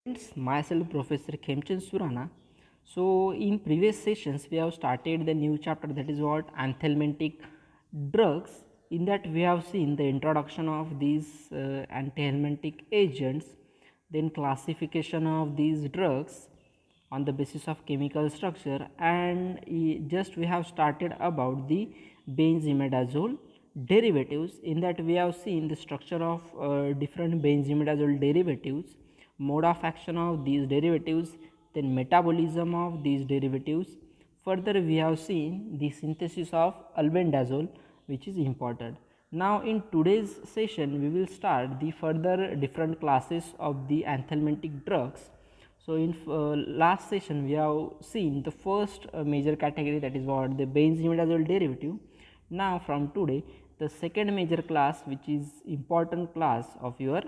Myself Professor Khemchand Surana. So in previous sessions we have started the new chapter, that is what anthelmintic drugs. In that we have seen the introduction of these anthelmintic agents, then classification of these drugs on the basis of chemical structure, and just we have started about the benzimidazole derivatives. In that we have seen the structure of different benzimidazole derivatives, mode of action of these derivatives, then metabolism of these derivatives. Further we have seen the synthesis of albendazole, which is important. Now in today's session we will start the further different classes of the anthelmintic drugs. So in last session we have seen the first major category, that is what the benzimidazole derivative. Now from today the second major class, which is important class of your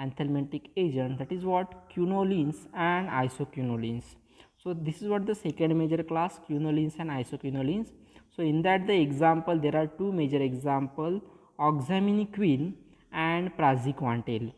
anthelmintic agent, that is what quinolines and isoquinolines. So this is what the second major class, quinolines and isoquinolines. So in that the example, there are two major example, oxaminiquine and praziquantel.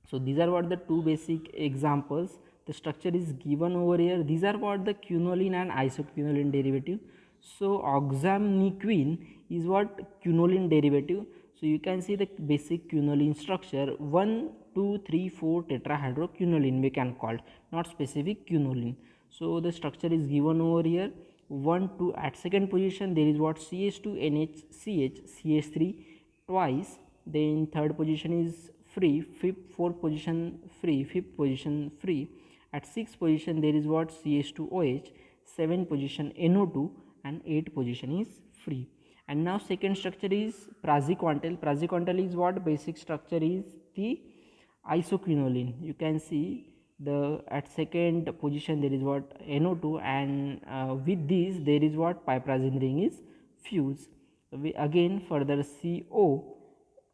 So these are what the two basic examples. The structure is given over here. These are what the quinoline and isoquinoline derivative. So oxamniquine is what quinoline derivative. So you can see the basic quinoline structure, 1 2 3 4 tetrahydroquinoline we can call, not specific quinoline. So the structure is given over here, 1 2. At second position there is what CH2 NHCH CH3 twice. Then third position is free, fourth position free, fifth position free. At sixth position there is what CH2OH, seventh position NO2, and eighth position is free. And now second structure is praziquantel. Praziquantel is what basic structure is the isoquinoline. You can see the at second position there is what NO2, and with this there is what piperazine ring is fused. We again further CO,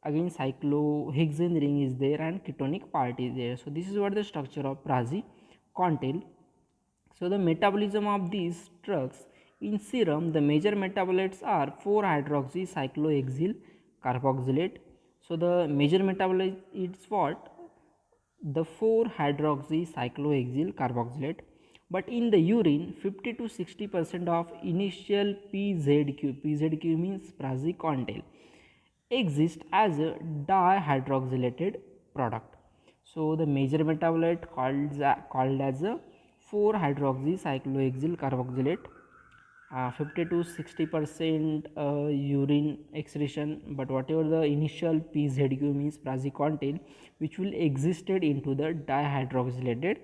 again cyclohexane ring is there and ketonic part is there. So this is what the structure of praziquantel. So the metabolism of these drugs in serum, the major metabolites are 4-hydroxy cyclohexyl carboxylate. So the major metabolite is what? The 4-hydroxy cyclohexyl carboxylate. But in the urine, 50 to 60% of initial PZQ means praziquantel, exist as a dihydroxylated product. So the major metabolite called as a 4-hydroxy cyclohexyl carboxylate, 50 to 60% urine excretion, but whatever the initial PZQ means praziquantel, which will existed into the dihydroxylated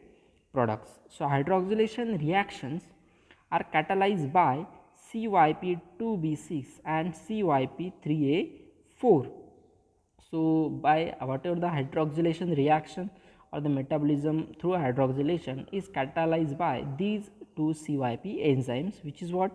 products. So hydroxylation reactions are catalyzed by CYP2B6 and CYP3A4. So by whatever the hydroxylation reaction or the metabolism through hydroxylation is catalyzed by these two CYP enzymes, which is what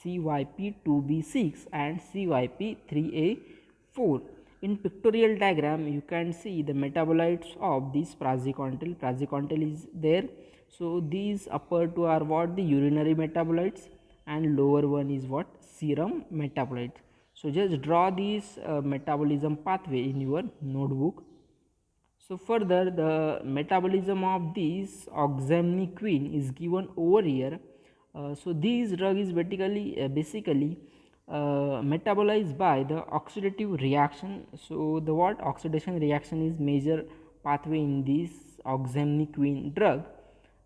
CYP2B6 and CYP3A4. In pictorial diagram you can see the metabolites of this praziquantel. Praziquantel is there. So these upper two are what the urinary metabolites, and lower one is what serum metabolites. So just draw this metabolism pathway in your notebook. So further the metabolism of this oxamniquine is given over here. So this drug is basically metabolized by the oxidative reaction. So the what oxidation reaction is major pathway in this oxamniquine drug,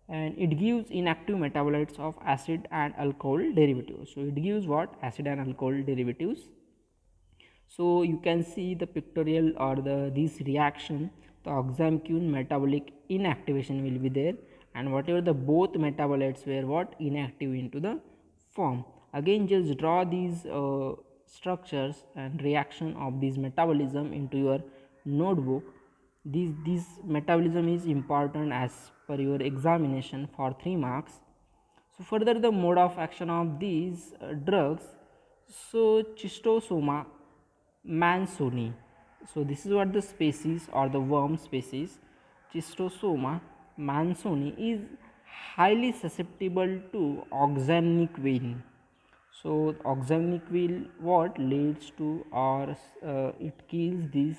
and it gives inactive metabolites of acid and alcohol derivatives. So it gives what acid and alcohol derivatives. So you can see the pictorial or this reaction, the oxamquine metabolic inactivation will be there, and whatever the both metabolites were what inactive into the form. Again just draw these structures and reaction of this metabolism into your notebook. This metabolism is important as per your examination for 3 marks. So further the mode of action of these drugs, so Schistosoma mansoni. So this is what the species or the worm species, Schistosoma mansoni, is highly susceptible to oxamniquine. So oxamniquine what leads to, or it kills this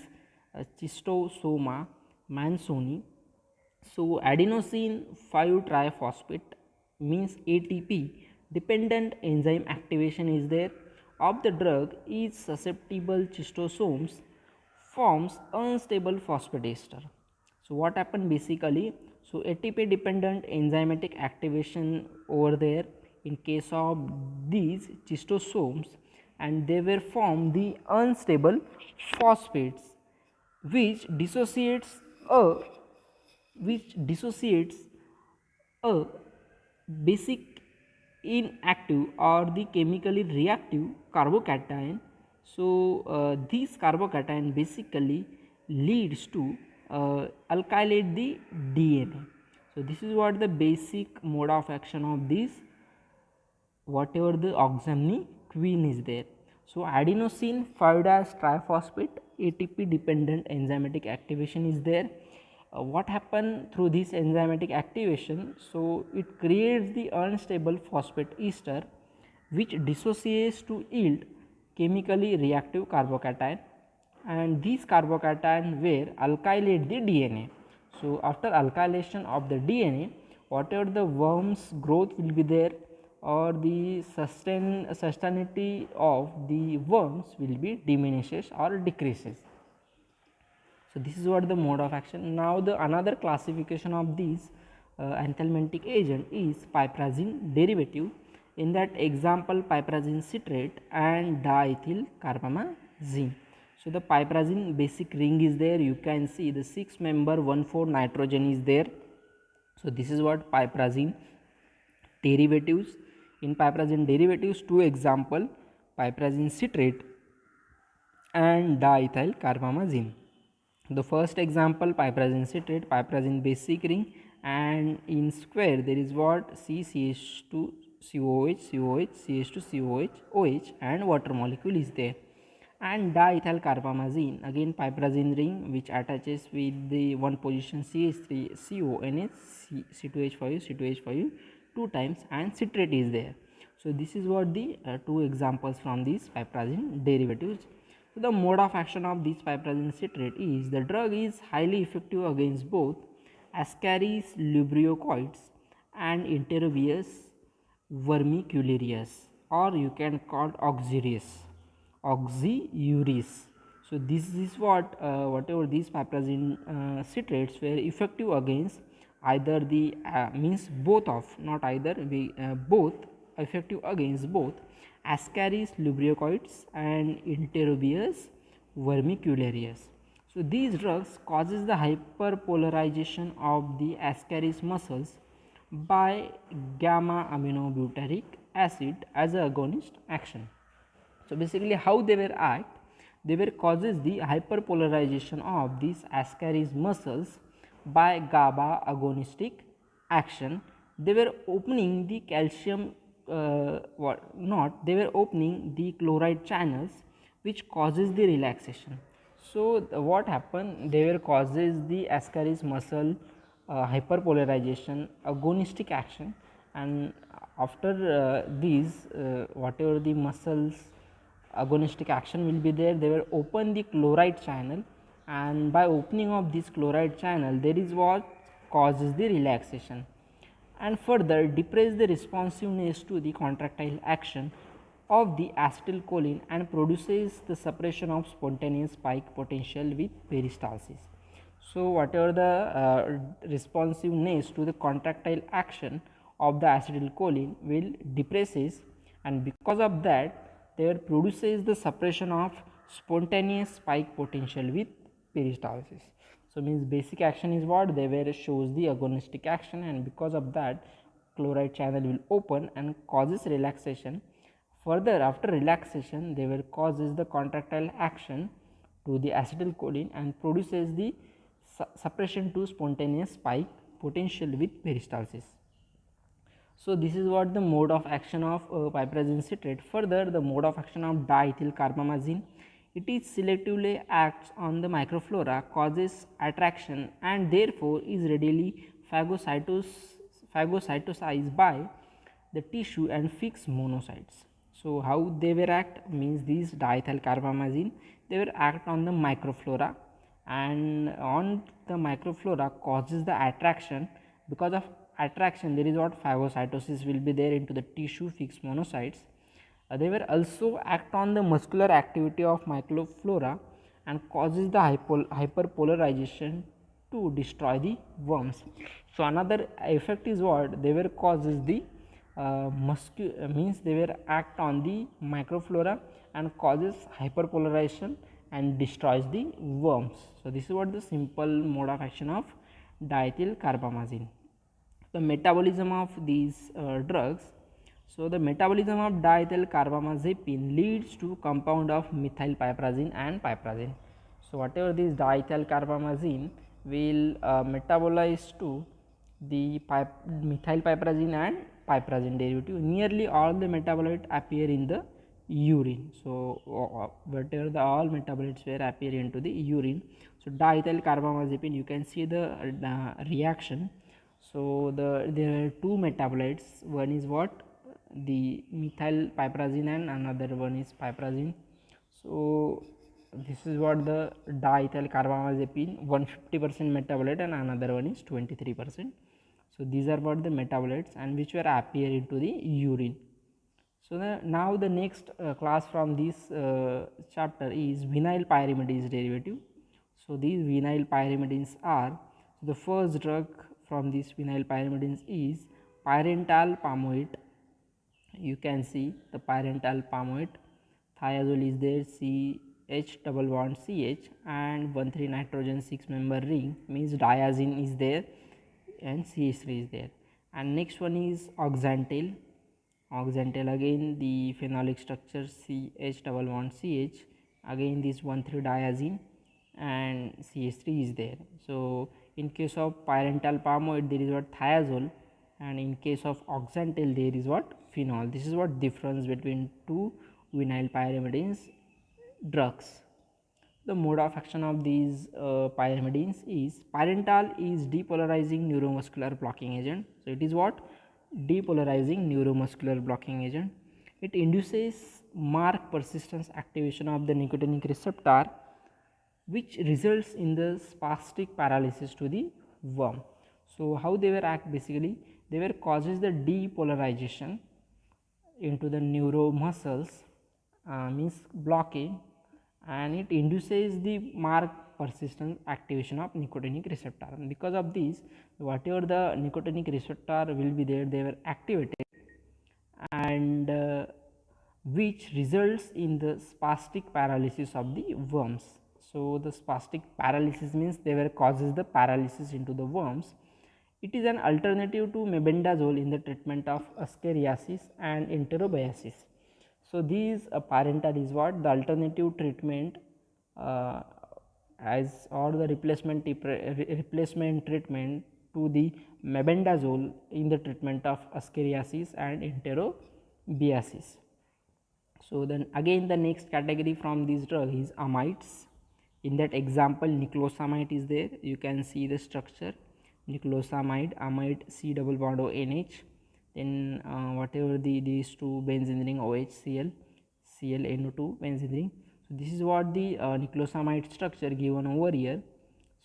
Schistosoma mansoni. So adenosine 5 triphosphate means ATP dependent enzyme activation is there of the drug is susceptible cystosomes forms unstable phosphate ester. So what happened basically? So ATP dependent enzymatic activation over there in case of these cystosomes, and they were formed the unstable phosphates which dissociates a which dissociates a basic inactive or the chemically reactive carbocation. So this carbocation basically leads to alkylate the DNA. So this is what the basic mode of action of this whatever the oxamniquin is there. So adenosine 5 triphosphate ATP dependent enzymatic activation is there. What happened through this enzymatic activation? So it creates the unstable phosphate ester which dissociates to yield chemically reactive carbocation, and these carbocation will alkylate the DNA. So after alkylation of the DNA, whatever the worm's growth will be there or the sustainability of the worms will be diminishes or decreases. So this is what the mode of action. Now the another classification of these anthelmintic agent is piperazine derivative. In that example, piperazine citrate and diethyl carbamazine. So the piperazine basic ring is there. You can see the 6 member 1,4 nitrogen is there. So this is what piperazine derivatives. In piperazine derivatives, two example, piperazine citrate and diethyl carbamazine. The first example, piperazine citrate, piperazine basic ring, and in square there is what CCH2 COH COH CH2 COH OH and water molecule is there. And diethyl carbamazine, again piperazine ring which attaches with the one position CH3 CONH C2H5 C2H5 two times, and citrate is there. So this is what the two examples from these piperazine derivatives. So the mode of action of this piperazine citrate is the drug is highly effective against both Ascaris lubriocoides and Enterobius vermicularius, or you can call oxyuris. So this is what whatever these piperazine citrates were effective against either the means both of, not either, we both effective against both Ascaris lubriocoides and Enterobius vermicularius. So these drugs causes the hyperpolarization of the Ascaris muscles by gamma aminobutyric acid as a agonist action. So basically how they were act, they were causes the hyperpolarization of these Ascaris muscles by GABA agonistic action. They were opening the calcium they were opening the chloride channels which causes the relaxation. So what happened, they were causes the Ascaris muscle hyperpolarization agonistic action, and after these whatever the muscles agonistic action will be there, they will open the chloride channel, and by opening of this chloride channel there is what causes the relaxation, and further depress the responsiveness to the contractile action of the acetylcholine and produces the suppression of spontaneous spike potential with peristalsis. So whatever the responsiveness to the contractile action of the acetylcholine will depresses, and because of that there produces the suppression of spontaneous spike potential with peristalsis. So means basic action is what they were shows the agonistic action, and because of that chloride channel will open and causes relaxation. Further after relaxation they will causes the contractile action to the acetylcholine and produces the suppression to spontaneous spike potential with peristalsis. So this is what the mode of action of piperazine citrate. Further, the mode of action of diethyl carbamazine, it is selectively acts on the microflora, causes attraction, and therefore is readily phagocytosized by the tissue and fix monocytes. So how they will act means these diethyl carbamazine, they will act on the microflora and on the microflora causes the attraction. Because of attraction, there is what phagocytosis will be there into the tissue fixed monocytes. They will also act on the muscular activity of microflora and causes the hyperpolarization to destroy the worms. So another effect is what they were causes the means they will act on the microflora and causes hyperpolarization and destroys the worms. So this is what the simple mode of action of diethyl carbamazine. The metabolism of these drugs. So the metabolism of diethyl carbamazepine leads to compound of methylpiperazine and piperazine. So whatever this diethyl carbamazine will metabolize to the methylpiperazine and piperazine derivative. Nearly all the metabolites appear in the urine. So whatever the all metabolites were appear into the urine. So diethyl carbamazepine, you can see the reaction. So there are two metabolites. One is what, the methylpiperazine, and another one is piperazine. So this is what the diethyl carbamazepine, 150% metabolite and another one is 23%. So these are what the metabolites and which were appear into the urine. So now the next class from this chapter is vinyl pyrimidines derivative. So these vinyl pyrimidines are, so the first drug from these vinyl pyrimidines is pyrental palmoate. You can see the pyrental palmoate, thiazole is there, CH double bond CH and 1,3 nitrogen 6 member ring, means diazine is there and CH3 is there. And next one is oxantal. Oxantal, again the phenolic structure CH double bond CH, again this 1,3 diazine and CH3 is there. So in case of pyrental palmoate there is what, thiazole, and in case of oxantal there is what, phenol. This is what difference between two vinyl pyrimidines drugs. The mode of action of these pyrimidines is, pyrental is depolarizing neuromuscular blocking agent. So it is what, depolarizing neuromuscular blocking agent. It induces marked persistence activation of the nicotinic receptor, which results in the spastic paralysis to the worm. So how they were act, basically they were causes the depolarization into the neuromuscles, means blocking, and it induces the marked persistent activation of nicotinic receptor. And because of this, whatever the nicotinic receptor will be there, they were activated, and which results in the spastic paralysis of the worms. So the spastic paralysis means they were causes the paralysis into the worms. It is an alternative to mebendazole in the treatment of ascariasis and enterobiasis. So these parental is what, the alternative treatment as or the replacement treatment to the mebendazole in the treatment of ascariasis and enterobiasis. So then again the next category from this drug is amides. In that example niclosamide is there, you can see the structure, niclosamide, amide, C double bond O NH, then whatever these two benzene ring OHCl, ClNO2 benzene ring. So this is what the niclosamide structure given over here.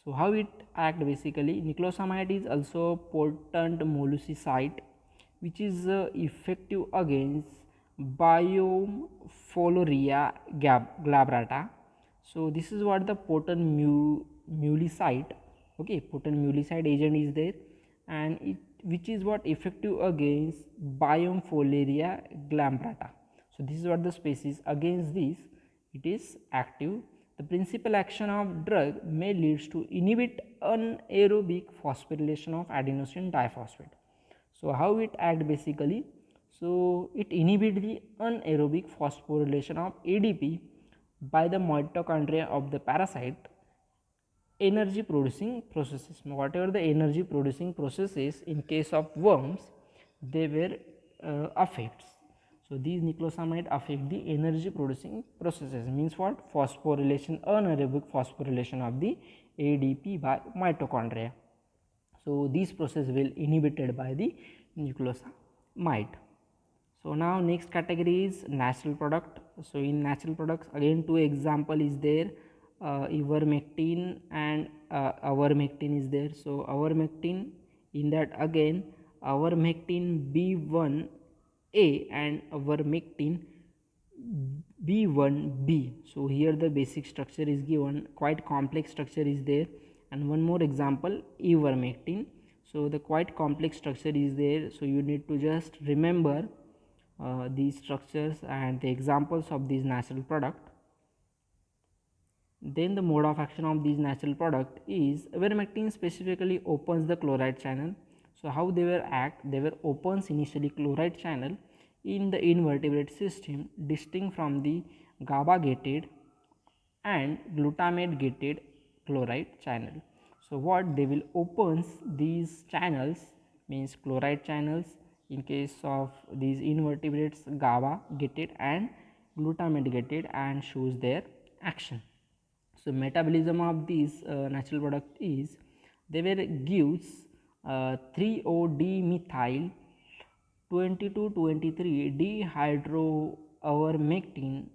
So how it act, basically niclosamide is also potent molusicide which is effective against Biofoloria glabrata. So this is what the potent mulicide, okay, potent mulicide agent is there, and it which is what effective against Biofoloria glabrata. So this is what the species, against this it is active. The principal action of drug may leads to inhibit anaerobic phosphorylation of adenosine diphosphate. So how it act, basically, so it inhibit the anaerobic phosphorylation of ADP by the mitochondria of the parasite energy producing processes. Whatever the energy producing processes in case of worms, they were affects. So these niclosamide affect the energy producing processes, means what, phosphorylation, anaerobic phosphorylation of the ADP by mitochondria. So these process will inhibited by the niclosamide. So now next category is natural product. So in natural products, again two example is there, ivermectin and avermectin is there. So avermectin, in that again avermectin B1A and avermectin B1B. So here the basic structure is given, quite complex structure is there. And one more example, ivermectin. So the quite complex structure is there, so you need to just remember these structures and the examples of these natural product. Then the mode of action of these natural product is ivermectin specifically opens the chloride channel. So how they will act, they will opens initially chloride channel in the invertebrate system, distinct from the GABA gated and glutamate gated chloride channel. So what they will opens these channels, means chloride channels in case of these invertebrates, GABA gated and glutamate gated, and shows their action. So metabolism of these natural product is, they will gives 3-O-D methyl 22-23 dihydroavermectin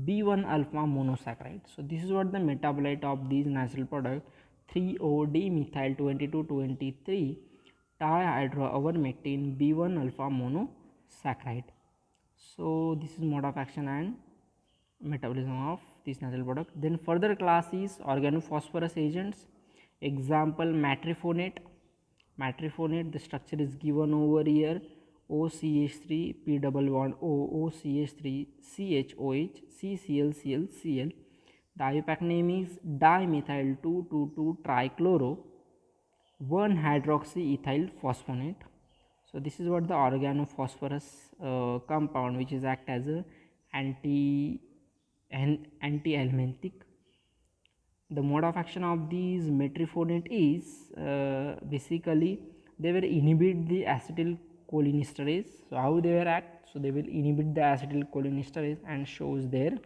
B1 alpha monosaccharide. So this is what the metabolite of these natural product, 3-O-D methyl 22-23 dihydroavermectin B1 alpha monosaccharide. So this is mode of action and metabolism of this natural product. Then further class is organophosphorus agents. Example, matrifonate. Matrifonate, the structure is given over here, OCH3 P double bond O, OCH3 CHOH CCl. The IUPAC name is dimethyl 2,2,2 trichloro 1 hydroxyethyl phosphonate. So this is what the organophosphorus compound, which is act as a anti-helminthic. The mode of action of these metrifonate is basically they will inhibit the acetylcholinesterase. So how they will act? So they will inhibit the acetylcholinesterase and shows their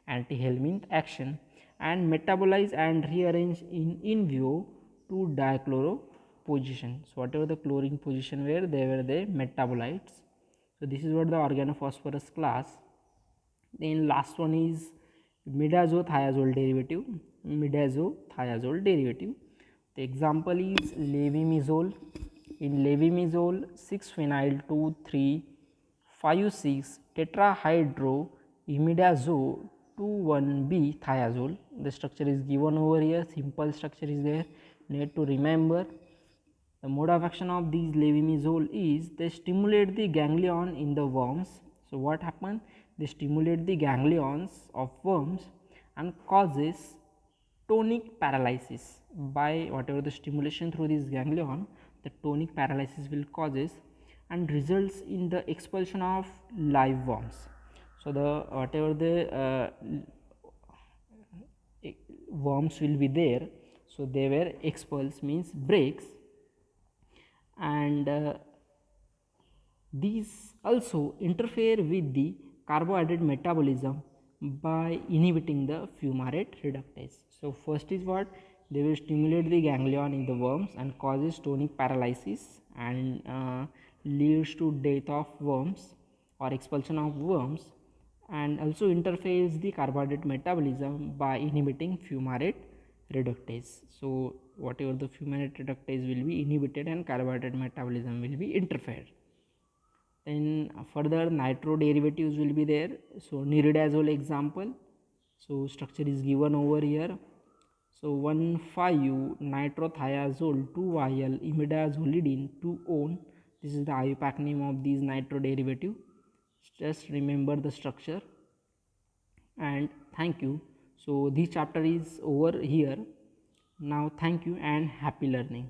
anti-helminth action, and metabolize and rearrange in vivo to dichloro position. So whatever the chlorine position where they were the metabolites. So this is what the organophosphorus class. Then last one is midazothiazole derivative. Midazothiazole derivative. The example is levimizole. In levimizole 6-phenyl 2,3,5,6 tetrahydroimidazole 2,1-B thiazole. The structure is given over here, simple structure is there, need to remember. The mode of action of these levimizole is they stimulate the ganglion in the worms. So what happens? They stimulate the ganglions of worms and causes tonic paralysis. By whatever the stimulation through this ganglion, the tonic paralysis will causes and results in the expulsion of live worms. So the whatever the worms will be there, so they were expulsed, means breaks, and these also interfere with the carbohydrate metabolism by inhibiting the fumarate reductase. So first is what, they will stimulate the ganglion in the worms and causes tonic paralysis and leads to death of worms or expulsion of worms, and also interferes the carbohydrate metabolism by inhibiting fumarate reductase. So whatever the fumarate reductase will be inhibited and carbohydrate metabolism will be interfered. Then further nitro derivatives will be there. So niridazole example. So structure is given over here. So 1,5-nitrothiazole 2-vial imidazolidine 2-on. This is the IUPAC name of these nitro derivative. Just remember the structure, and thank you. So this chapter is over here. Now thank you and happy learning.